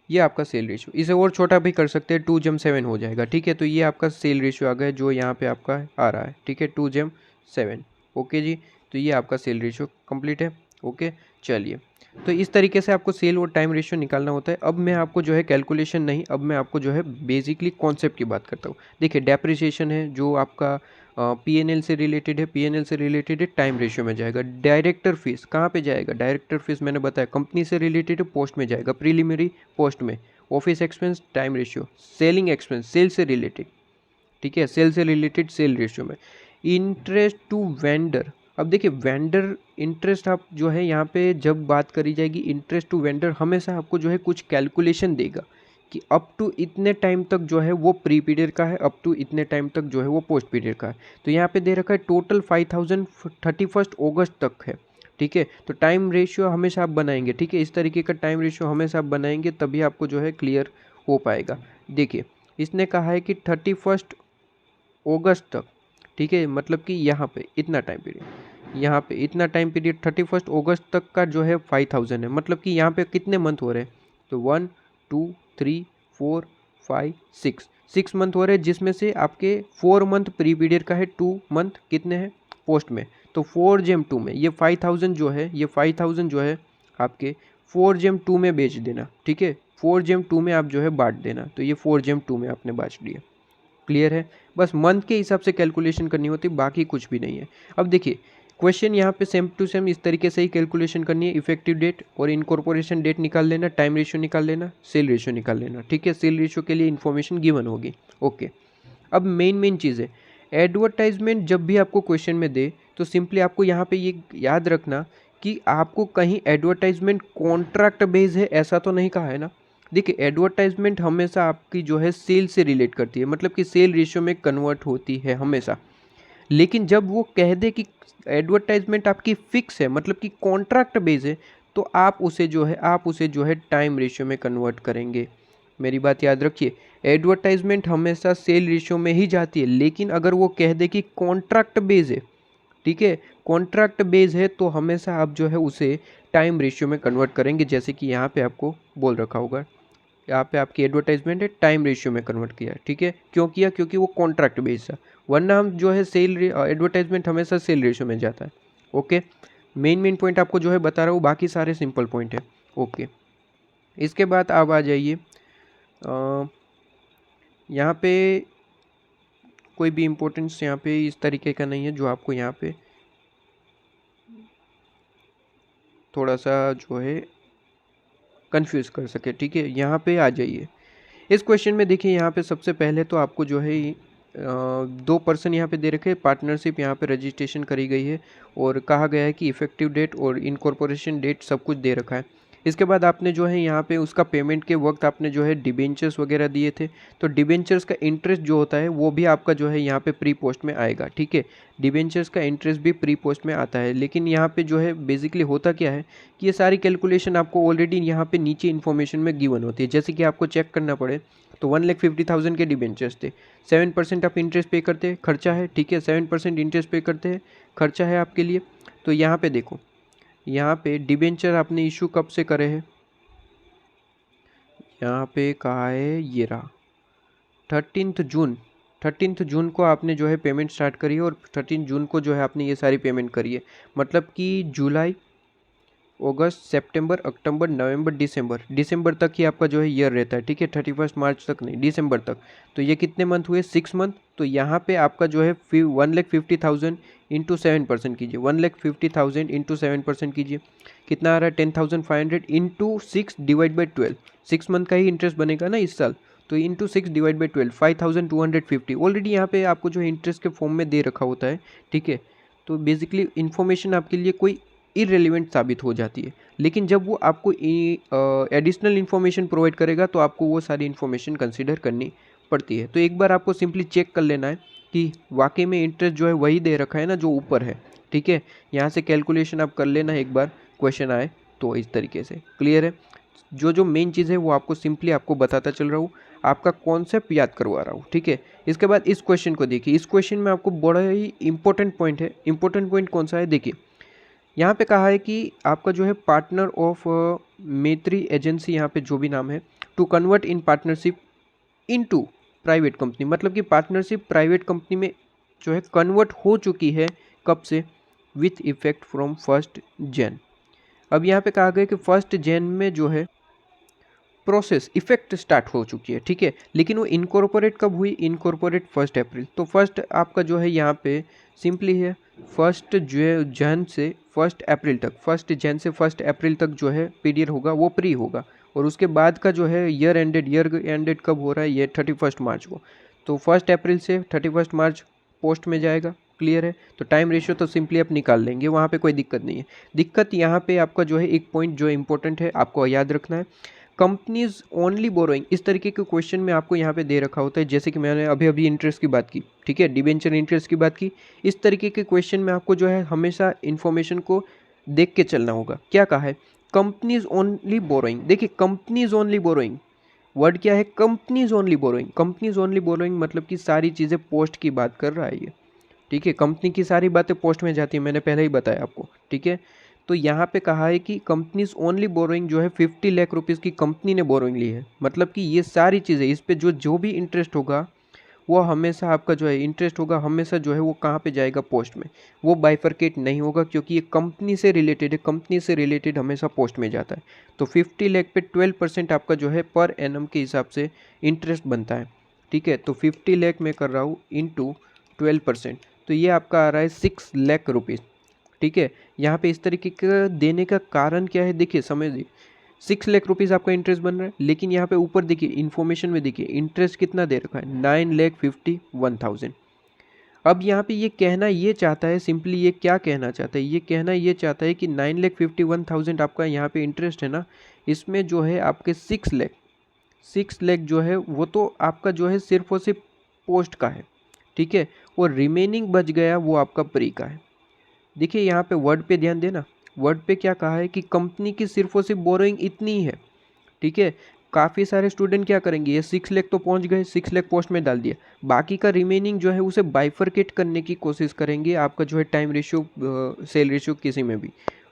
ये आपका सेल रेशियो, इसे और छोटा भी कर सकते हैं, 2/7 हो जाएगा, ठीक है। तो ये आपका सेल रेशियो आ गया जो यहाँ पे आपका आ रहा है, ठीक है, 2/7, ओके जी। तो ये आपका सेल रेशियो कंप्लीट है, ओके। चलिए, तो इस तरीके से आपको सेल और टाइम रेशियो निकालना होता है। अब मैं आपको जो है कैलकुलेशन नहीं, अब मैं आपको जो है बेसिकली कॉन्सेप्ट की बात करता हूँ। देखिए, डेप्रिसिएशन है जो आपका पीएनएल से रिलेटेड है, पीएनएल से रिलेटेड है, टाइम रेशियो में जाएगा। डायरेक्टर फीस कहाँ पे जाएगा, डायरेक्टर फीस मैंने बताया कंपनी से रिलेटेड है, पोस्ट में जाएगा, प्रीलिमिनरी पोस्ट में। Office expense time ratio, selling expense sale से रिलेटेड, ठीक है, सेल से रिलेटेड सेल रेशियो में। इंटरेस्ट टू वेंडर अब देखिए वेंडर इंटरेस्ट आप जो है यहाँ पे जब बात करी जाएगी इंटरेस्ट टू वेंडर, हमेशा आपको जो है कुछ कैलकुलेशन देगा कि अप टू इतने टाइम तक जो है वो प्री पीरियड का है, अप टू इतने टाइम तक जो है वो पोस्ट पीरियड का है। तो यहाँ पे दे रखा है टोटल 5000 31 अगस्त तक है, ठीक है। तो टाइम रेशियो हमेशा आप बनाएंगे, ठीक है, इस तरीके का टाइम रेशियो हमेशा आप बनाएंगे तभी आपको जो है क्लियर हो पाएगा। देखिए इसने कहा है कि 31 अगस्त तक, ठीक है, मतलब कि यहाँ पे इतना टाइम पीरियड, यहाँ पे इतना टाइम पीरियड 31 अगस्त तक का जो है 5000 है, मतलब कि यहाँ पे कितने मंथ हो रहे हैं, तो 1 2 3 4 5 6 मंथ हो रहे हैं, जिसमें से आपके 4 मंथ प्री पीरियड का है, 2 मंथ कितने हैं पोस्ट में। तो 4 जेम 2 में ये 5000 जो है, ये 5000 जो है आपके 4 जेम 2 में बेच देना, ठीक है, 4 जेम 2 में आप जो है बांट देना। तो ये 4 जेम 2 में आपने बांट दिया, क्लियर है। बस मंथ के हिसाब से कैलकुलेशन करनी होती है, बाकी कुछ भी नहीं है। अब देखिए क्वेश्चन यहाँ पे सेम टू सेम इस तरीके से ही कैलकुलेशन करनी है। इफेक्टिव डेट और इनकॉर्पोरेशन डेट निकाल लेना, टाइम रेशियो निकाल लेना, सेल रेशियो निकाल लेना, ठीक है। सेल रेशियो के लिए इन्फॉर्मेशन गिवन होगी, ओके। अब मेन चीज़ है एडवर्टाइजमेंट, जब भी आपको क्वेश्चन में दे तो सिंपली आपको यहाँ पे ये याद रखना कि आपको कहीं एडवर्टाइजमेंट कॉन्ट्रैक्ट बेस है ऐसा तो नहीं कहा है ना। देखिए एडवर्टाइजमेंट हमेशा आपकी जो है सेल से रिलेट करती है, मतलब कि सेल रेशियो में कन्वर्ट होती है हमेशा। लेकिन जब वो कह दे कि एडवर्टाइजमेंट आपकी फिक्स है, मतलब कि कॉन्ट्रैक्ट बेस है, तो आप उसे जो है टाइम रेशियो में कन्वर्ट करेंगे। मेरी बात याद रखिए, एडवर्टाइजमेंट हमेशा सेल रेशियो में ही जाती है, लेकिन अगर वो कह दे कि कॉन्ट्रैक्ट बेस है, ठीक है, कॉन्ट्रैक्ट बेस है, तो हमेशा आप जो है उसे टाइम रेशियो में कन्वर्ट करेंगे। जैसे कि यहाँ पे आपको बोल रखा होगा, यहाँ पे आपकी एडवर्टाइजमेंट है टाइम रेशियो में कन्वर्ट किया, ठीक है। क्यों किया, क्योंकि वो कॉन्ट्रैक्ट बेस था, वरना हम जो है एडवर्टाइजमेंट हमेशा सेल रेशियो में जाता है, ओके। मेन पॉइंट आपको जो है बता रहा हूँ, बाकी सारे सिंपल पॉइंट है, ओके। इसके बाद आप आ जाइए, यहाँ पे कोई भी इम्पोर्टेंस यहाँ पे इस तरीके का नहीं है जो आपको यहाँ पे थोड़ा सा जो है कंफ्यूज कर सके, ठीक है। यहाँ पे आ जाइए, इस क्वेश्चन में देखिए यहाँ पे सबसे पहले तो आपको जो है 2% यहाँ पे दे रखे, पार्टनरशिप यहाँ पे रजिस्ट्रेशन करी गई है और कहा गया है कि इफेक्टिव डेट और इनकॉर्पोरेशन डेट सब कुछ दे रखा है। इसके बाद आपने जो है यहाँ पे उसका पेमेंट के वक्त आपने जो है डिबेंचर्स वगैरह दिए थे, तो डिबेंचर्स का इंटरेस्ट जो होता है वो भी आपका जो है यहाँ पे प्री पोस्ट में आएगा, ठीक है। डिबेंचर्स का इंटरेस्ट भी प्री पोस्ट में आता है, लेकिन यहाँ पे जो है बेसिकली होता क्या है कि ये सारी कैलकुलेशन आपको ऑलरेडी यहाँ पे नीचे इन्फॉर्मेशन में गिवन होती है। जैसे कि आपको चेक करना पड़े तो 1,50,000 के डिबेंचर्स थे, 7% आप इंटरेस्ट पे करते हैं, खर्चा है, ठीक है, 7% इंटरेस्ट पे करते हैं, खर्चा है आपके लिए। तो यहाँ पे देखो, यहाँ पे डिबेंचर आपने इशू कब से करे हैं, यहाँ पे कहा है ये रहा 13 जून को आपने जो है पेमेंट स्टार्ट करी है और 13 जून को जो है आपने ये सारी पेमेंट करी है। मतलब कि जुलाई अगस्त सितंबर अक्टूबर नवंबर दिसंबर तक ही आपका जो है ईयर रहता है, ठीक है, 31 मार्च तक नहीं, दिसंबर तक। तो ये कितने मंथ हुए, 6 मंथ। तो यहाँ पे आपका जो है 1,50,000 इंटू 7% कीजिए, 1,50,000 इंटू 7% कीजिए, कितना आ रहा है 10,500 इंटू 6 डिवाइड बाई 12, 6 मंथ का ही इंटरेस्ट बनेगा ना इस साल, तो इंटू 6 डिवाइड बाई 12 5,250 ऑलरेडी यहाँ पे आपको जो है इंटरेस्ट के फॉर्म में दे रखा होता है, ठीक है। तो बेसिकली इन्फॉर्मेशन आपके लिए कोई इररेलेवेंट साबित हो जाती है, लेकिन जब वो आपको एडिशनल इन्फॉर्मेशन प्रोवाइड करेगा तो आपको वो सारी इन्फॉर्मेशन कंसिडर करनी पड़ती है। तो एक बार आपको सिंपली चेक कर लेना है कि वाकई में इंटरेस्ट जो है वही दे रखा है ना जो ऊपर है, ठीक है। यहाँ से कैलकुलेशन आप कर लेना एक बार क्वेश्चन आए तो, इस तरीके से क्लियर है। जो मेन चीज़ है वो आपको सिंपली आपको बताता चल रहा हूँ, आपका कॉन्सेप्ट याद करवा रहा हूँ, ठीक है। इसके बाद इस क्वेश्चन को देखिए, इस क्वेश्चन में आपको बड़ा ही इंपॉर्टेंट पॉइंट है। इंपॉर्टेंट पॉइंट कौन सा है, देखिए यहाँ पे कहा है कि आपका जो है पार्टनर ऑफ मैत्री एजेंसी, यहाँ पे जो भी नाम है, to convert in partnership into private company, मतलब कि पार्टनरशिप प्राइवेट कंपनी में जो है कन्वर्ट हो चुकी है, कब से, विथ इफेक्ट फ्रॉम 1 जनवरी। अब यहाँ पे कहा गया कि 1 जनवरी में जो है प्रोसेस इफेक्ट स्टार्ट हो चुकी है, ठीक है। लेकिन वो इनकॉर्पोरेट कब हुई, इनकॉर्पोरेट 1 अप्रैल। तो फर्स्ट आपका जो है यहाँ पे सिंपली है 1 जन से 1 अप्रैल तक, 1 जन से 1 अप्रैल तक जो है पीरियड होगा वो प्री होगा, और उसके बाद का जो है ईयर एंडेड कब हो रहा है, ये 31 मार्च को। तो 1 अप्रैल से 31 मार्च पोस्ट में जाएगा, क्लियर है। तो टाइम रेशियो तो सिंपली आप निकाल लेंगे, वहाँ पे कोई दिक्कत नहीं है। दिक्कत यहाँ पे आपका जो है एक पॉइंट जो इंपॉर्टेंट है आपको याद रखना है, कंपनीज ओनली बोरोइंग। इस तरीके के क्वेश्चन में आपको यहाँ पे दे रखा होता है, जैसे कि मैंने अभी अभी इंटरेस्ट की बात की, ठीक है, डिबेंचर इंटरेस्ट की बात की। इस तरीके के क्वेश्चन में आपको जो है हमेशा इन्फॉर्मेशन को देख के चलना होगा। क्या कहा है, कंपनीज ओनली बोरोइंग। देखिए कंपनीज ओनली बोरोइंग वर्ड क्या है, companies only borrowing. Companies only borrowing मतलब कि सारी चीज़ें पोस्ट की बात कर रहा है ये, ठीक है। कंपनी की सारी बातें पोस्ट में जाती है, मैंने पहले ही बताया आपको, ठीक है। तो यहाँ पे कहा है कि कंपनीज ओनली बोरोइंग जो है 50 लाख रुपीज़ की कंपनी ने बोरोइंग ली है। मतलब कि ये सारी चीज़ें, इस पे जो भी इंटरेस्ट होगा वो हमेशा आपका जो है इंटरेस्ट होगा हमेशा जो है वो कहाँ पे जाएगा, पोस्ट में। वो बाइफरकेट नहीं होगा क्योंकि ये कंपनी से रिलेटेड है, कंपनी से रिलेटेड हमेशा पोस्ट में जाता है। तो 50 लाख पे 12% आपका जो है पर एनम के हिसाब से इंटरेस्ट बनता है, ठीक है। तो 50 लाख में कर रहा हूँ इंटू 12%, तो ये आपका आ रहा है 6 लाख रुपीज़, ठीक है। यहाँ पे इस तरीके का देने का कारण क्या है, देखिए समझिए, 6 लाख रुपीज़ आपका इंटरेस्ट बन रहा है, लेकिन यहाँ पे ऊपर देखिए इन्फॉर्मेशन में देखिए इंटरेस्ट कितना दे रखा है, 9,51,000। अब यहाँ पे ये कहना ये चाहता है, सिंपली ये क्या कहना चाहता है, ये कहना ये चाहता है कि 9,51,000 आपका यहाँ पे इंटरेस्ट है ना, इसमें जो है आपके 6 लाख जो है वो तो आपका जो है सिर्फ और सिर्फ पोस्ट का है, ठीक है। और रिमेनिंग बच गया वो आपका प्री का है। देखिए यहाँ पे वर्ड पे ध्यान देना, वर्ड पे क्या कहा है कि कंपनी की सिर्फ और सिर्फ बोरोइंग इतनी ही है, ठीक है। काफ़ी सारे स्टूडेंट क्या करेंगे, ये 6 लाख तो पहुंच गए, 6 लाख पोस्ट में डाल दिया, बाकी का रिमेनिंग जो है उसे बाइफरकेट करने की कोशिश करेंगे आपका जो है टाइम रेशियो सेल रेशियो किसी में भी,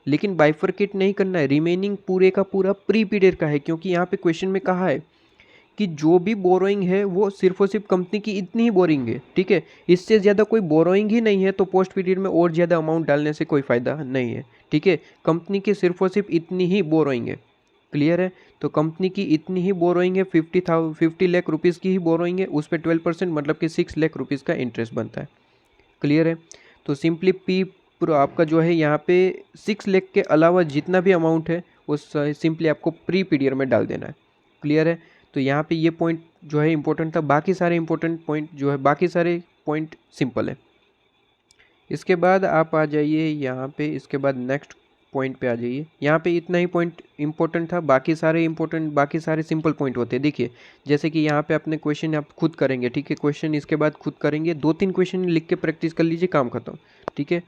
लेकिन बाइफरकेट नहीं करना है, रिमेनिंग पूरे का पूरा प्री पीरियड का है। क्योंकि यहाँ पे क्वेश्चन में कहा है कि जो भी बोरोइंग है वो सिर्फ और सिर्फ कंपनी की इतनी ही बोरिंग है, ठीक है। इससे ज़्यादा कोई बोरोइंग ही नहीं है, तो पोस्ट पीरियड में और ज़्यादा अमाउंट डालने से कोई फ़ायदा नहीं है, ठीक है। कंपनी की सिर्फ और सिर्फ इतनी ही बोरोइंग है, क्लियर है। तो कंपनी की इतनी ही बोरोइंग है, 50 लाख रुपीज़ की ही बोरोइंग है, उस पर 12% मतलब कि 6 लाख रुपीज़ का इंटरेस्ट बनता है, क्लियर है। तो सिंपली पी प्रो आपका जो है यहाँ पे 6 लाख के अलावा जितना भी अमाउंट है वो सिंपली आपको प्री पीरियड में डाल देना है, क्लियर है। तो यहाँ पे ये पॉइंट जो है इंपॉर्टेंट था, बाकी सारे इंपॉर्टेंट पॉइंट जो है बाकी सारे पॉइंट सिंपल है। इसके बाद आप आ जाइए यहाँ पे, इसके बाद नेक्स्ट पॉइंट पे आ जाइए। यहाँ पे इतना ही पॉइंट इंपॉर्टेंट था, बाकी सारे इंपॉर्टेंट बाकी सारे सिंपल पॉइंट होते हैं। देखिए जैसे कि यहाँ पे अपने क्वेश्चन आप खुद करेंगे, ठीक है, क्वेश्चन इसके बाद खुद करेंगे, 2-3 क्वेश्चन लिख के प्रैक्टिस कर लीजिए, काम खत्म, ठीक है।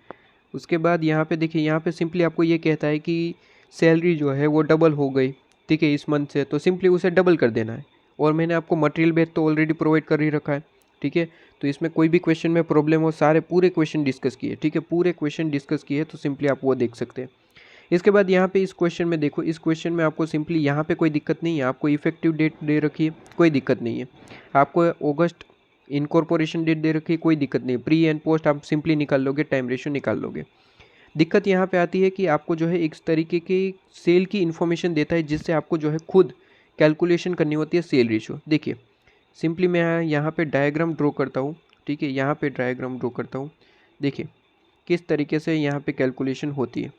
उसके बाद यहाँ पे देखिए, यहाँ पे सिंपली आपको ये कहता है कि सैलरी जो है वो डबल हो गई, ठीक है, इस मंथ से, तो सिंपली उसे डबल कर देना है। और मैंने आपको मटेरियल बेस तो ऑलरेडी प्रोवाइड कर ही रखा है, ठीक है। तो इसमें कोई भी क्वेश्चन में प्रॉब्लम हो, सारे पूरे क्वेश्चन डिस्कस किए, ठीक है, पूरे क्वेश्चन डिस्कस किए, तो सिंपली आप वो देख सकते हैं। इसके बाद यहाँ पे इस क्वेश्चन में देखो, इस क्वेश्चन में आपको सिंपली यहाँ पे कोई दिक्कत नहीं है, आपको इफेक्टिव डेट दे रखी है, कोई दिक्कत नहीं है। आपको अगस्त इनकॉर्पोरेशन डेट दे रखी है, कोई दिक्कत नहीं है। प्री एंड पोस्ट आप सिंपली निकाल लोगे, टाइम रेशियो निकाल लोगे। दिक्कत यहाँ पे आती है कि आपको जो है एक तरीके की सेल की इन्फॉर्मेशन देता है, जिससे आपको जो है खुद कैलकुलेशन करनी होती है सेल रेशियो। देखिए सिंपली मैं यहाँ पे डायग्राम ड्रॉ करता हूँ, ठीक है, यहाँ पे डायग्राम ड्रॉ करता हूँ। देखिए किस तरीके से यहाँ पे कैलकुलेशन होती है।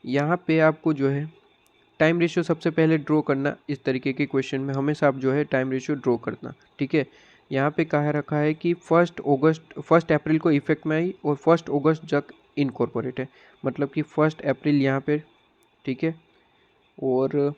यहाँ पे आपको जो है टाइम रेशियो सबसे पहले ड्रॉ करना, इस तरीके के क्वेश्चन में हमेशा आप जो है टाइम रेशियो ड्रॉ करना, ठीक है। यहाँ पे कहा रखा है कि 1 अप्रैल को इफेक्ट में आई और 1 अगस्त तक इनकॉर्पोरेट है, मतलब कि 1 अप्रैल यहाँ पे, ठीक है। और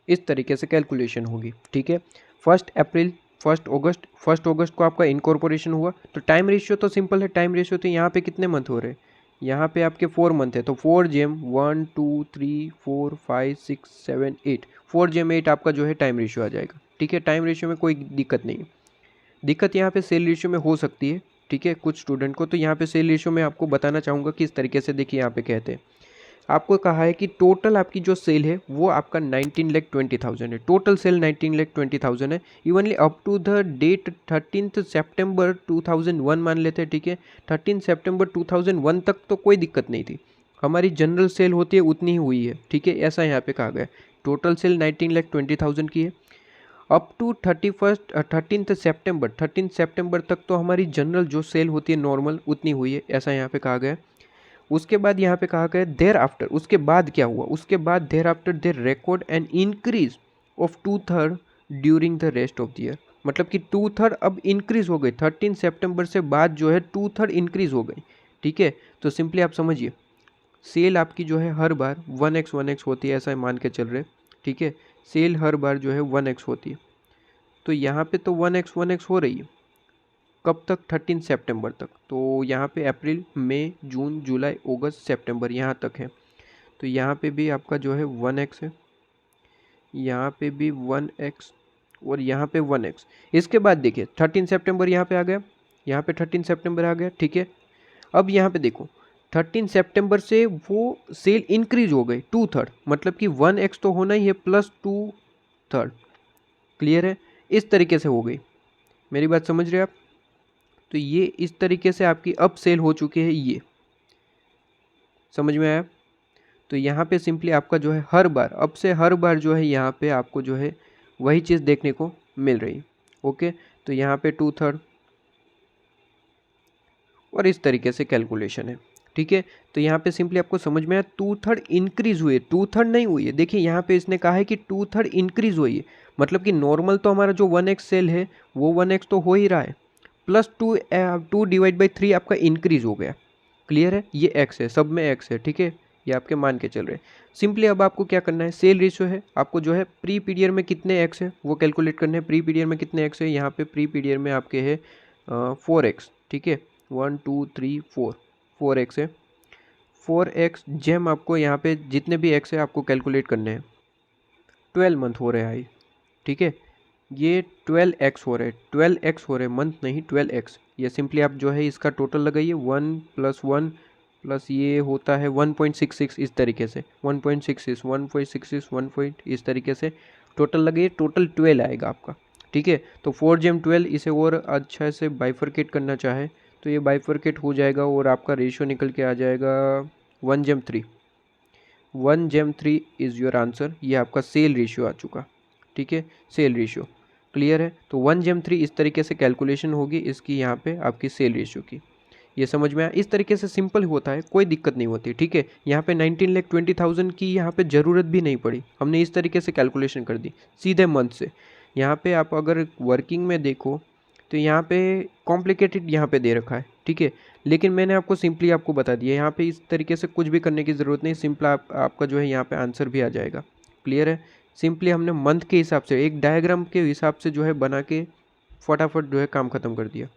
इस तरीके से कैलकुलेशन होगी, ठीक है। 1 अप्रैल 1 अगस्त को आपका इनकॉर्पोरेशन हुआ, तो टाइम रेशियो तो सिंपल है, टाइम रेशियो तो यहाँ पे कितने मंथ हो रहे हैं, यहाँ पे आपके 4 मंथ है, तो 4 जेम 1 2 3 4 5 6 7 8, 4 जेम 8 आपका जो है टाइम रेशियो आ जाएगा, ठीक है। टाइम रेशियो में कोई दिक्कत नहीं है। दिक्कत यहाँ पे सेल रेशियो में हो सकती है, ठीक है, कुछ स्टूडेंट को। तो यहाँ पे सेल रेशियो में आपको बताना चाहूँगा किस तरीके से, देखिए यहाँ पे कहते हैं, आपको कहा है कि टोटल आपकी जो सेल है वो आपका 19,20,000 है, टोटल सेल 19,20,000 है, evenly up to the date 13 सितंबर 2001 मान लेते हैं, ठीक है। 13 सितंबर 2001 तक तो कोई दिक्कत नहीं थी, हमारी जनरल सेल होती है उतनी ही हुई है, ठीक है, ऐसा यहाँ पे कहा गया। टोटल सेल 19,20,000 की है, अप टू 13 सितंबर तक तो हमारी जनरल जो सेल होती है नॉर्मल उतनी हुई है, ऐसा यहाँ पे कहा गया। उसके बाद यहाँ पे कहा गया देयर आफ्टर, उसके बाद क्या हुआ, उसके बाद there after there record an increase of 2/3 during the rest of the year, मतलब कि 2/3 अब इंक्रीज हो गई, 13 सितंबर से बाद जो है 2/3 इंक्रीज हो गई, ठीक है। तो सिंपली आप समझिए सेल आपकी जो है हर बार 1x होती है, ऐसा मान के चल रहे, ठीक है। सेल हर बार जो है 1x होती है, तो यहाँ पे तो 1x हो रही है, कब तक? 13 सितंबर तक। तो यहाँ पे अप्रैल, मई, जून, जुलाई, अगस्त, सितंबर यहाँ तक है। तो यहाँ पे भी आपका जो है 1x है, यहाँ पे भी 1x और यहाँ पे 1x। इसके बाद देखिए 13 सितंबर यहाँ पे आ गया, यहाँ पे 13 सितंबर आ गया, ठीक है। अब यहाँ पे देखो 13 सितंबर से वो सेल इंक्रीज हो गई 2/3, मतलब कि 1x तो होना ही है प्लस 2/3, क्लियर है। इस तरीके से हो गई, मेरी बात समझ रहे हैं आप? तो ये इस तरीके से आपकी अब सेल हो चुकी है, ये समझ में आया? तो यहाँ पे सिंपली आपका जो है हर बार, अब से हर बार जो है यहाँ पे आपको जो है वही चीज़ देखने को मिल रही है, ओके। तो यहाँ पे 2/3 और इस तरीके से कैलकुलेशन है, ठीक है। तो यहाँ पे सिंपली आपको समझ में आया 2/3 इंक्रीज हुई है, 2/3 नहीं हुई है। देखिए यहाँ पे इसने कहा है कि 2/3 इंक्रीज हुई है, मतलब कि नॉर्मल तो हमारा जो 1x सेल है वो 1x तो हो ही रहा है, प्लस 2/3 आपका इंक्रीज हो गया, क्लियर है। ये x है, सब में x है, ठीक है, ये आपके मान के चल रहे हैं। सिंपली अब आपको क्या करना है, सेल रेशियो है, आपको जो है प्री पीरियड में कितने x है वो कैलकुलेट करने हैं। प्री पीरियड में कितने x है, यहाँ पे प्री पीरियड में आपके है 4x, ठीक है, 1 2 3 4, 4x है। 4x जेम आपको यहाँ पे जितने भी x है आपको कैलकुलेट करने हैं। 12 मंथ हो रहे हैं, ठीक है, ये 12x हो रहे हैं, 12x हो रहे हैं, मंथ नहीं 12x। ये सिंपली आप जो है इसका टोटल लगाइए, 1 + 1 प्लस ये होता है 1.66, इस तरीके से 1.66 1.66 1 इस तरीके से टोटल लगाइए, टोटल 12 आएगा आपका, ठीक है। तो 4 जेम 12, इसे और अच्छा से बाइफरकेट करना चाहे तो ये बाइफरकेट हो जाएगा और आपका रेशियो निकल के आ जाएगा 1 जेम 3। 1 जेम 3 इज़ योर आंसर, ये आपका सेल रेशियो आ चुका, ठीक है, सेल रेशियो, क्लियर है। तो 1 जेम 3 इस तरीके से कैलकुलेशन होगी इसकी, यहाँ पे आपकी सेल रेशियो की। ये समझ में आया? इस तरीके से सिंपल होता है, कोई दिक्कत नहीं होती, ठीक है। यहाँ पे 19,20,000 की यहाँ पे ज़रूरत भी नहीं पड़ी, हमने इस तरीके से कैलकुलेशन कर दी सीधे मंथ से। यहाँ पे आप अगर वर्किंग में देखो तो यहाँ पे कॉम्प्लिकेटेड यहाँ पे दे रखा है, ठीक है, लेकिन मैंने आपको सिंपली आपको बता दिया, यहाँ पे इस तरीके से कुछ भी करने की ज़रूरत नहीं, सिंपल आपका जो है यहाँ पे आंसर भी आ जाएगा, क्लियर है। सिंपली हमने मंथ के हिसाब से एक डायग्राम के हिसाब से जो है बना के फटाफट जो है काम ख़त्म कर दिया,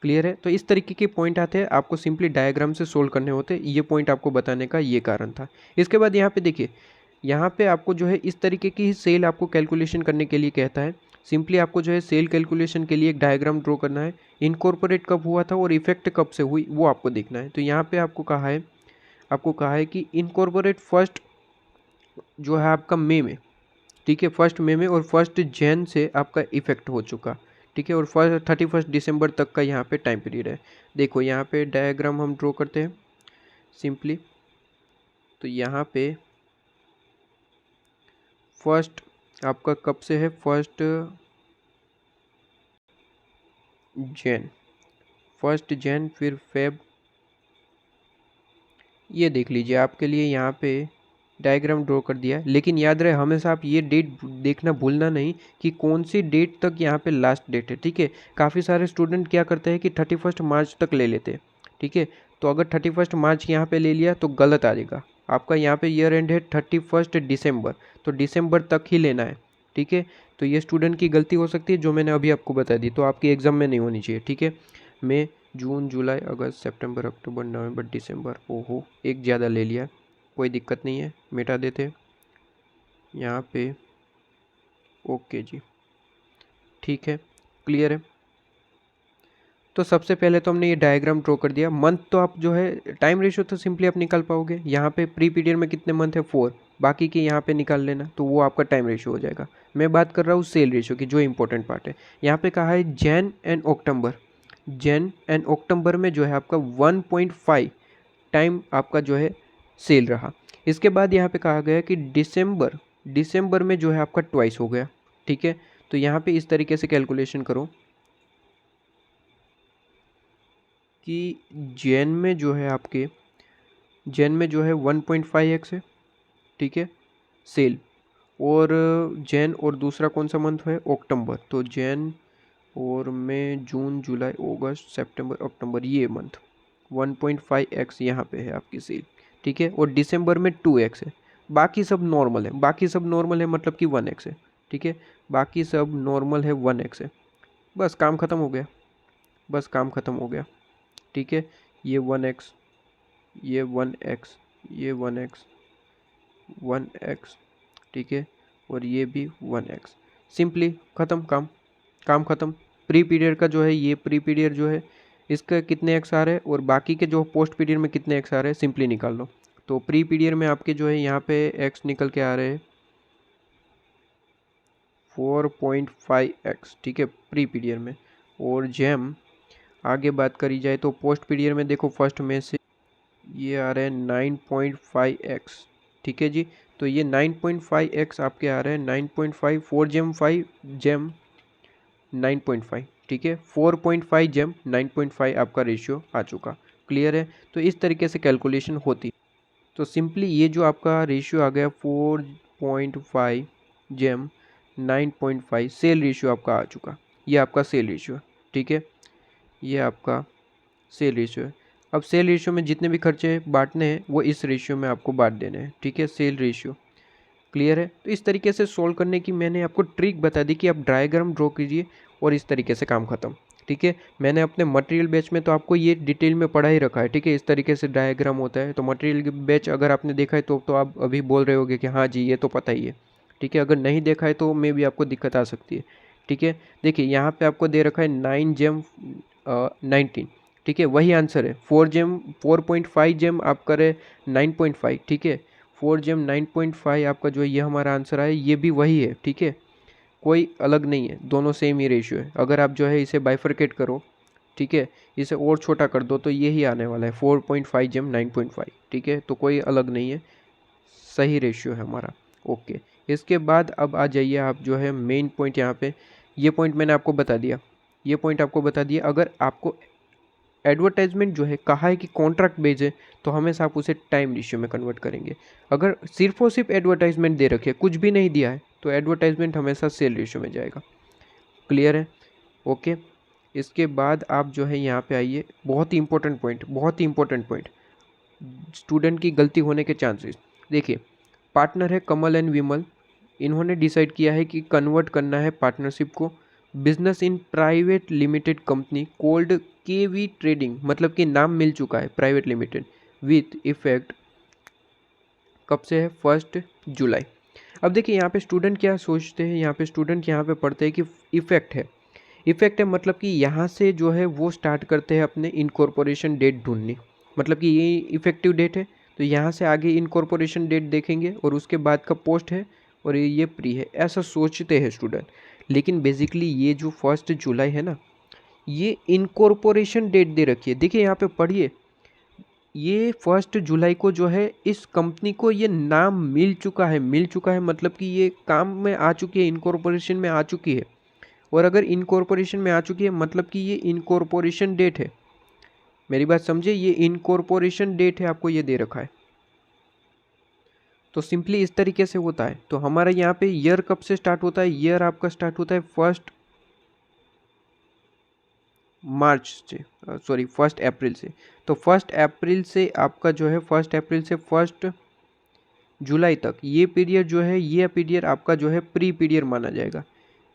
क्लियर है। तो इस तरीके के पॉइंट आते हैं, आपको सिंपली डायग्राम से सोल्व करने होते हैं, ये पॉइंट आपको बताने का ये कारण था। इसके बाद यहाँ पे देखिए, यहाँ पे आपको जो है इस तरीके की सेल आपको कैलकुलेशन करने के लिए कहता है। सिंपली आपको जो है सेल कैलकुलेशन के लिए एक डायग्राम ड्रॉ करना है, इनकॉर्पोरेट कब हुआ था और इफेक्ट कब से हुई वो आपको देखना है। तो यहाँ पे आपको कहा है कि इनकॉर्पोरेट फर्स्ट जो है आपका मई में, ठीक है, 1 मई में, और 1 जैन से आपका इफेक्ट हो चुका, ठीक है, और 31 दिसंबर तक का यहाँ पे टाइम पीरियड है। देखो यहाँ पे डायग्राम हम ड्रॉ करते हैं सिंपली। तो यहाँ पे फर्स्ट आपका कब से है, 1 जैन, फिर फेब, ये देख लीजिए आपके लिए यहाँ पे डायग्राम ड्रॉ कर दिया। लेकिन याद रहे हमेशा आप ये डेट देखना भूलना नहीं कि कौन सी डेट तक यहाँ पे लास्ट डेट है, ठीक है। काफ़ी सारे स्टूडेंट क्या करते हैं कि 31 मार्च तक ले लेते हैं, ठीक है। तो अगर 31 मार्च यहाँ पे ले लिया तो गलत आ जाएगा, आपका यहाँ पे ईयर एंड है 31 दिसंबर, तो दिसंबर तक ही लेना है, ठीक है। तो ये स्टूडेंट की गलती हो सकती है जो मैंने अभी आपको बता दी, तो आपकी एग्ज़ाम में नहीं होनी चाहिए, ठीक है। मई, जून, जुलाई, अगस्त, सितंबर, अक्टूबर, नवंबर, दिसंबर, ओहो एक ज़्यादा ले लिया, कोई दिक्कत नहीं है, मिटा देते हैं यहाँ पे, ओके जी, ठीक है, क्लियर है। तो सबसे पहले तो हमने ये डायग्राम ड्रॉ कर दिया। मंथ तो आप जो है टाइम रेशियो तो सिंपली आप निकाल पाओगे, यहाँ पे प्री पीरियड में कितने मंथ है 4, बाकी के यहाँ पे निकाल लेना, तो वो आपका टाइम रेशियो हो जाएगा। मैं बात कर रहा हूँ सेल रेशियो की, जो इंपॉर्टेंट पार्ट है। यहाँ पे कहा है जैन एंड अक्टूबर में जो है आपका 1.5 टाइम आपका जो है सेल रहा। इसके बाद यहाँ पे कहा गया कि दिसंबर में जो है आपका ट्वाइस हो गया, ठीक है। तो यहाँ पे इस तरीके से कैलकुलेशन करो कि जैन में जो है 1.5x है, ठीक है, सेल, और जैन और दूसरा कौन सा मंथ है, अक्टूबर। तो जैन और मई, जून, जुलाई, अगस्त, सितंबर, अक्टूबर, ये मंथ 1.5x यहाँ पे है आपकी सेल, ठीक है। और दिसंबर में 2x है। बाकी सब नॉर्मल है, बाकी सब नॉर्मल है मतलब कि 1x है, ठीक है। बाकी सब नॉर्मल है, 1x है। बस काम ख़त्म हो गया, बस काम ख़त्म हो गया, ठीक है। ये 1x, ये 1x, ये 1x, 1x, ठीक है। और ये भी 1x। सिंपली ख़त्म काम, काम ख़त्म। प्री पीरियड का जो है, ये प्री पीरियड जो है इसका कितने एक्स आ रहे हैं और बाकी के जो पोस्ट पीरियड में कितने एक्स आ रहे हैं सिंपली निकाल लो। तो प्री पीरियड में आपके जो है यहाँ पे एक्स निकल के आ रहे हैं 4.5x, ठीक है, प्री पीरियड में। और जैम आगे बात करी जाए तो पोस्ट पीरियड में देखो फर्स्ट में से ये आ रहे हैं 9.5x, ठीक है जी। तो ये 9.5x आपके आ रहे हैं 9.5, 4 जेम 5 जेम 9.5, ठीक है। 4.5 जेम 9.5 आपका रेशियो आ चुका, क्लियर है। तो इस तरीके से कैलकुलेशन होती। तो सिंपली ये जो आपका रेशियो आ गया 4.5 जेम 9.5 सेल रेशियो आपका आ चुका। ये आपका सेल रेशियो है, ठीक है, ये आपका सेल रेशियो है। अब सेल रेशियो में जितने भी खर्चे बांटने हैं वो इस रेशियो में आपको बांट देने हैं, ठीक है, सेल रेशियो, क्लियर है। तो इस तरीके से सोल्व करने की मैंने आपको ट्रिक बता दी कि आप डायग्राम ड्रॉ कीजिए और इस तरीके से काम खत्म, ठीक है। मैंने अपने मटेरियल बैच में तो आपको ये डिटेल में पढ़ा ही रखा है, ठीक है, इस तरीके से डायग्राम होता है। तो मटेरियल बैच अगर आपने देखा है तो आप अभी बोल रहे होगे कि हाँ जी ये तो पता ही है, ठीक है। अगर नहीं देखा है तो मे भी आपको दिक्कत आ सकती है, ठीक है। देखिए यहाँ पे आपको दे रखा है 9 जेम 19, ठीक है, वही आंसर है। 4.5 जेम आप करें 9.5, ठीक है। 4 जेम 9.5 आपका जो है ये हमारा आंसर आया, ये भी वही है, ठीक है, कोई अलग नहीं है, दोनों सेम ही रेशियो है। अगर आप जो है इसे बाइफरकेट करो, ठीक है, इसे और छोटा कर दो तो ये ही आने वाला है 4.5 जेम 9.5, ठीक है। तो कोई अलग नहीं है, सही रेशियो है हमारा, ओके। इसके बाद अब आ जाइए आप जो है मेन पॉइंट यहाँ पे। ये पॉइंट मैंने आपको बता दिया, ये पॉइंट आपको बता दिया। अगर आपको एडवर्टाइजमेंट जो है कहा है कि कॉन्ट्रैक्ट बेस है तो हमेशा आप उसे टाइम रेशियो में कन्वर्ट करेंगे। अगर सिर्फ और सिर्फ एडवर्टाइजमेंट दे रखे, कुछ भी नहीं दिया है, तो एडवर्टाइजमेंट हमेशा सेल रेशियो में जाएगा, क्लियर है, ओके। इसके बाद आप जो है यहाँ पे आइए, बहुत ही इंपॉर्टेंट पॉइंट, बहुत ही इंपॉर्टेंट पॉइंट, स्टूडेंट की गलती होने के चांसेस। देखिए पार्टनर है कमल एंड विमल, इन्होंने डिसाइड किया है कि कन्वर्ट करना है पार्टनरशिप को business in private limited company called KV trading, मतलब कि नाम मिल चुका है प्राइवेट लिमिटेड, विथ इफेक्ट कब से है, 1 जुलाई। अब देखिए यहाँ पे स्टूडेंट क्या सोचते हैं, यहाँ पे स्टूडेंट यहाँ पे पढ़ते हैं कि इफेक्ट है, इफेक्ट है मतलब कि यहाँ से जो है वो स्टार्ट करते हैं अपने इनकॉर्पोरेशन डेट ढूंढनी, मतलब कि ये इफेक्टिव डेट है तो यहाँ से आगे इनकॉर्पोरेशन डेट देखेंगे और उसके बाद का पोस्ट है और ये प्री है, ऐसा सोचते हैं स्टूडेंट। लेकिन बेसिकली ये जो 1 जुलाई है ना, ये इनकॉर्पोरेशन डेट दे रखी है। देखिए यहाँ पे पढ़िए, ये 1 जुलाई को जो है इस कंपनी को ये नाम मिल चुका है, मिल चुका है मतलब कि ये काम में आ चुकी है, इनकॉर्पोरेशन में आ चुकी है। और अगर इनकॉर्पोरेशन में आ चुकी है मतलब कि ये इनकॉर्पोरेशन डेट है, मेरी बात समझे, ये इनकॉर्पोरेशन डेट है, आपको ये दे रखा है। तो सिंपली इस तरीके से होता है। तो हमारा यहाँ पे ईयर कब से स्टार्ट होता है, ईयर आपका स्टार्ट होता है 1 मार्च से, सॉरी 1 अप्रैल से। तो 1 अप्रैल से आपका जो है 1 अप्रैल से 1 जुलाई तक ये पीरियड जो है, ये पीरियड आपका जो है प्री पीरियड माना जाएगा।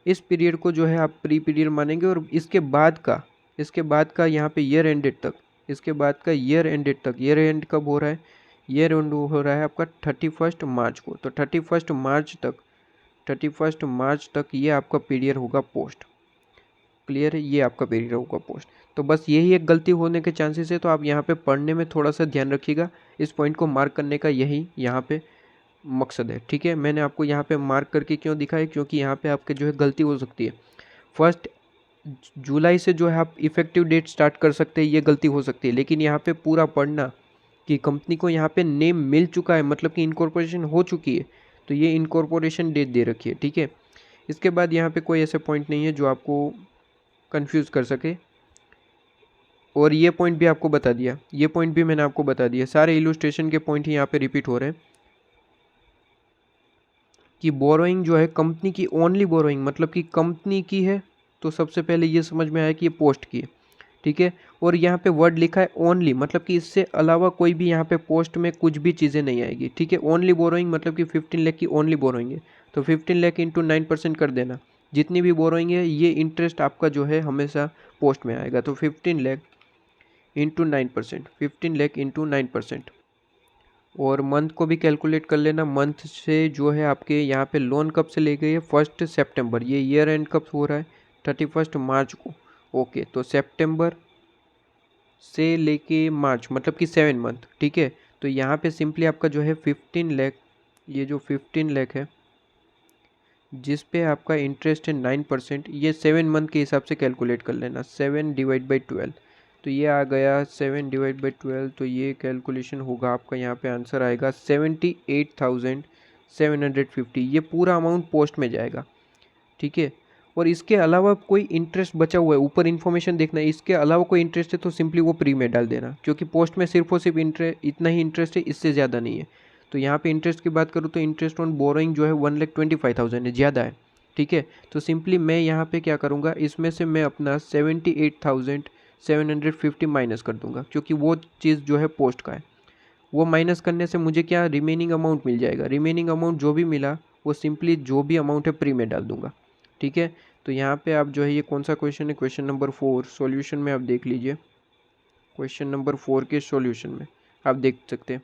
इस पीरियड को जो है आप प्री पीरियड मानेंगे और इसके बाद का यहाँ पे ईयर एंडेड तक, इसके बाद का ईयर एंडेड तक, ईयर एंड कब हो रहा है, ईयर एंड हो रहा है आपका 31 मार्च को। तो 31 मार्च तक ये आपका पीरियड होगा पोस्ट, क्लियर है, ये आपका पीरियड होगा पोस्ट। तो बस यही एक गलती होने के चांसेस है, तो आप यहाँ पे पढ़ने में थोड़ा सा ध्यान रखिएगा, इस पॉइंट को मार्क करने का यही यहाँ पे मकसद है, ठीक है। मैंने आपको यहाँ पे मार्क करके क्यों दिखाया, क्योंकि यहाँ पे आपके जो है गलती हो सकती है। 1 जुलाई से जो है आप इफेक्टिव डेट स्टार्ट कर सकते हैं, ये गलती हो सकती है। लेकिन यहाँ पे पूरा पढ़ना कि कंपनी को यहाँ पे नेम मिल चुका है, मतलब कि इनकॉर्पोरेशन हो चुकी है, तो ये इनकॉर्पोरेशन डेट दे रखी है, ठीक है। इसके बाद यहाँ पे कोई ऐसे पॉइंट नहीं है जो आपको कंफ्यूज कर सके। और ये पॉइंट भी आपको बता दिया, ये पॉइंट भी मैंने आपको बता दिया, सारे इलस्ट्रेशन के पॉइंट ही यहाँ पे रिपीट हो रहे हैं कि बोरोइंग जो है कंपनी की ओनली बोरोइंग मतलब कि कंपनी की है, तो सबसे पहले ये समझ में आया कि ये पोस्ट की है, ठीक है। और यहाँ पे वर्ड लिखा है ओनली, मतलब कि इससे अलावा कोई भी यहाँ पे पोस्ट में कुछ भी चीज़ें नहीं आएगी, ठीक है। ओनली बोरोइंग मतलब कि 15 लाख की ओनली बोरोइंग है, तो 15 लाख इंटू 9% कर देना। जितनी भी बोरोइंग है ये इंटरेस्ट आपका जो है हमेशा पोस्ट में आएगा, तो 15 लाख इंटू 9%, 15 लाख इंटू 9%। और मंथ को भी कैलकुलेट कर लेना। मंथ से जो है आपके यहाँ पे लोन कब से ले गई है, 1 सितंबर। ये ईयर एंड कब हो रहा है, 31 मार्च को। ओके, तो सितंबर से लेके मार्च मतलब कि 7 मंथ, ठीक है। तो यहाँ पे सिंपली आपका जो है 15 लाख, ये जो 15 लाख है जिस पे आपका इंटरेस्ट है 9%, ये 7 मंथ के हिसाब से कैलकुलेट कर लेना। 7 डिवाइड बाई 12, तो ये आ गया 7 डिवाइड बाई 12, तो ये कैलकुलेशन होगा आपका, यहाँ पे आंसर आएगा 78,750। ये पूरा अमाउंट पोस्ट में जाएगा, ठीक है। और इसके अलावा कोई इंटरेस्ट बचा हुआ है, ऊपर इन्फॉर्मेशन देखना है, इसके अलावा कोई इंटरेस्ट है तो सिंपली वो प्री में डाल देना, क्योंकि पोस्ट में सिर्फ और सिर्फ इंटरेस्ट इतना ही इंटरेस्ट है, इससे ज़्यादा नहीं है। तो यहाँ पे इंटरेस्ट की बात करूँ तो इंटरेस्ट ऑन बोरोइंग जो है 1,25,000 है, ज़्यादा है, ठीक है। तो सिंपली मैं यहाँ पे क्या करूँगा, इसमें से मैं अपना 78,750 माइनस कर दूंगा, क्योंकि वो चीज़ जो है पोस्ट का है। वो माइनस करने से मुझे क्या रिमेनिंग अमाउंट मिल जाएगा। रिमेनिंग अमाउंट जो भी मिला वो सिंपली जो भी अमाउंट है प्री में डाल दूंगा, ठीक है। तो यहाँ पे आप जो है, ये कौन सा क्वेश्चन है, क्वेश्चन नंबर 4 सॉल्यूशन में आप देख लीजिए। क्वेश्चन नंबर 4 के सॉल्यूशन में आप देख सकते हैं,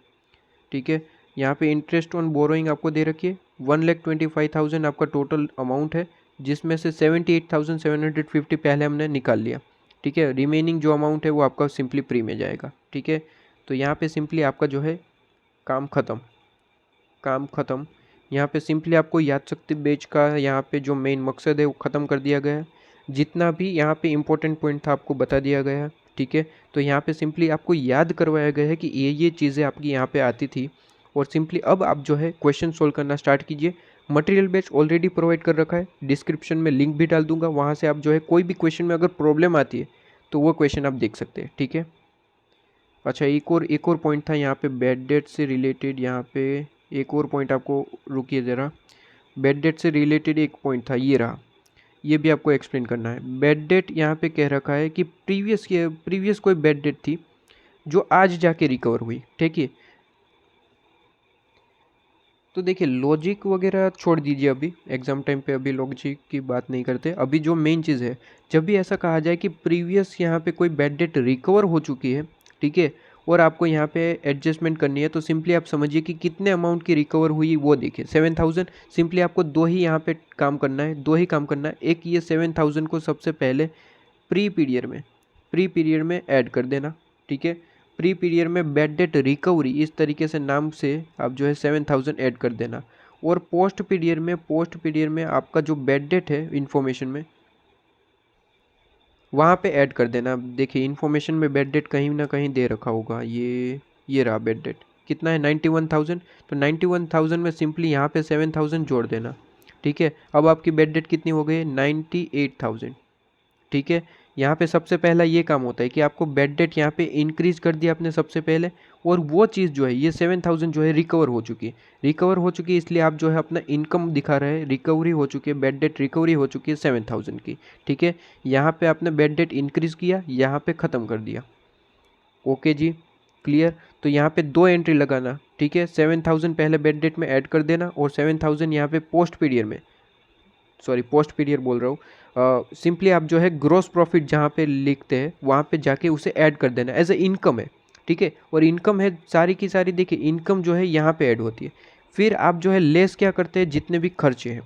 ठीक है। यहाँ पे इंटरेस्ट ऑन बोरोइंग आपको दे रखी है 1,25,000 आपका टोटल अमाउंट है, जिसमें से 78,750 पहले हमने निकाल लिया, ठीक है। रिमेनिंग जो अमाउंट है वो आपका सिंपली प्री में जाएगा, ठीक है। तो यहाँ पे सिंपली आपका जो है काम ख़त्म, काम ख़त्म। यहाँ पे सिंपली आपको याद शक्ति बेच का यहाँ पे जो मेन मकसद है वो ख़त्म कर दिया गया है। जितना भी यहाँ पे इम्पोर्टेंट पॉइंट था आपको बता दिया गया है, ठीक है। तो यहाँ पे सिंपली आपको याद करवाया गया है कि ये चीज़ें आपकी यहाँ पे आती थी। और सिंपली अब आप जो है क्वेश्चन सोल्व करना स्टार्ट कीजिए। मटेरियल बैच ऑलरेडी प्रोवाइड कर रखा है, डिस्क्रिप्शन में लिंक भी डाल दूंगा, वहाँ से आप जो है कोई भी क्वेश्चन में अगर प्रॉब्लम आती है तो वो क्वेश्चन आप देख सकते हैं, ठीक है। अच्छा, एक और पॉइंट था यहाँ पे बैड डेट से रिलेटेड। यहाँ पे एक और पॉइंट आपको, रुकिए ज़रा, बैड डेट से रिलेटेड एक पॉइंट था, ये रहा, ये भी आपको एक्सप्लेन करना है। बैड डेट यहाँ पे कह रखा है कि प्रीवियस कोई बैड डेट थी जो आज जाके रिकवर हुई, ठीक है। तो देखिए लॉजिक वगैरह छोड़ दीजिए, अभी एग्जाम टाइम पे अभी लॉजिक की बात नहीं करते। अभी जो मेन चीज़ है, जब भी ऐसा कहा जाए कि प्रीवियस यहाँ पे कोई बैड डेट रिकवर हो चुकी है, ठीक है, और आपको यहाँ पे एडजस्टमेंट करनी है, तो सिंपली आप समझिए कि कितने अमाउंट की रिकवर हुई वो देखिए 7,000। सिंपली आपको दो ही यहाँ पे काम करना है, दो ही काम करना है। एक, ये 7,000 को सबसे पहले प्री पीरियड में ऐड कर देना, ठीक है। प्री पीरियड में बैड डेट रिकवरी इस तरीके से नाम से आप जो है 7,000 ऐड कर देना। और पोस्ट पीरियड में आपका जो बैड डेट है इन्फॉर्मेशन में वहाँ पे ऐड कर देना। देखिए इन्फॉर्मेशन में बैड डेट कहीं ना कहीं दे रखा होगा, ये रहा बैड डेट, कितना है 91,000। तो 91,000 में सिंपली यहाँ पे 7,000 जोड़ देना, ठीक है। अब आपकी बैड डेट कितनी हो गई, 98,000, ठीक है। यहाँ पे सबसे पहला ये काम होता है कि आपको बैड डेट यहाँ पे इंक्रीज कर दिया आपने सबसे पहले, और वो चीज़ जो है ये 7,000 जो है रिकवर हो चुकी है, इसलिए आप जो है अपना इनकम दिखा रहे हैं, रिकवरी हो चुकी है, बैड डेट रिकवरी हो चुकी है 7,000 की, ठीक है। यहाँ पे आपने बैड डेट इंक्रीज किया, यहाँ पे ख़त्म कर दिया, ओके जी, क्लियर। तो यहाँ पे दो एंट्री लगाना, ठीक है। 7,000 पहले बैड डेट में ऐड कर देना, और 7,000 यहाँ पे पोस्ट पीरियड बोल रहा हूँ। सिंपली आप जो है ग्रॉस प्रॉफिट जहाँ पे लिखते हैं वहाँ पे जाके उसे ऐड कर देना, एज ए इनकम है, ठीक है। और इनकम है सारी की सारी, देखिए इनकम जो है यहाँ पे ऐड होती है। फिर आप जो है लेस क्या करते हैं, जितने भी खर्चे हैं,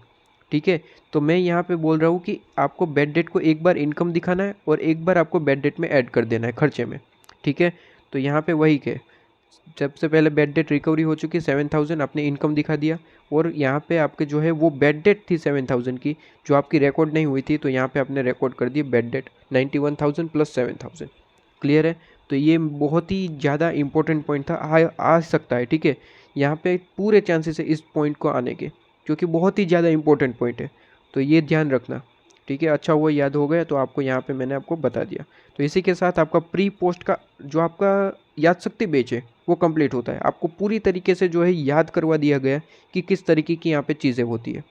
ठीक है। तो मैं यहाँ पे बोल रहा हूँ कि आपको बैड डेट को एक बार इनकम दिखाना है और एक बार आपको बैड डेट में ऐड कर देना है खर्चे में, ठीक है। तो यहाँ पे वही के सबसे पहले बैड डेट रिकवरी हो चुकी 7,000, आपने इनकम दिखा दिया, और यहाँ पे आपके जो है वो बैड डेट थी 7,000 की जो आपकी रिकॉर्ड नहीं हुई थी, तो यहाँ पे आपने रिकॉर्ड कर दी बैड डेट 91,000 प्लस 7,000, क्लियर है। तो ये बहुत ही ज़्यादा इंपॉर्टेंट पॉइंट था, आ सकता है, ठीक है। यहाँ पे पूरे चांसेस है इस पॉइंट को आने के, क्योंकि बहुत ही ज़्यादा इंपॉर्टेंट पॉइंट है, तो ये ध्यान रखना, ठीक है। अच्छा हुआ याद हो गया, तो आपको यहाँ पे मैंने आपको बता दिया। तो इसी के साथ आपका प्री पोस्ट का जो आपका याद शक्ति बेच है वो कंप्लीट होता है। आपको पूरी तरीके से जो है याद करवा दिया गया है कि किस तरीके की यहाँ पे चीज़ें होती है।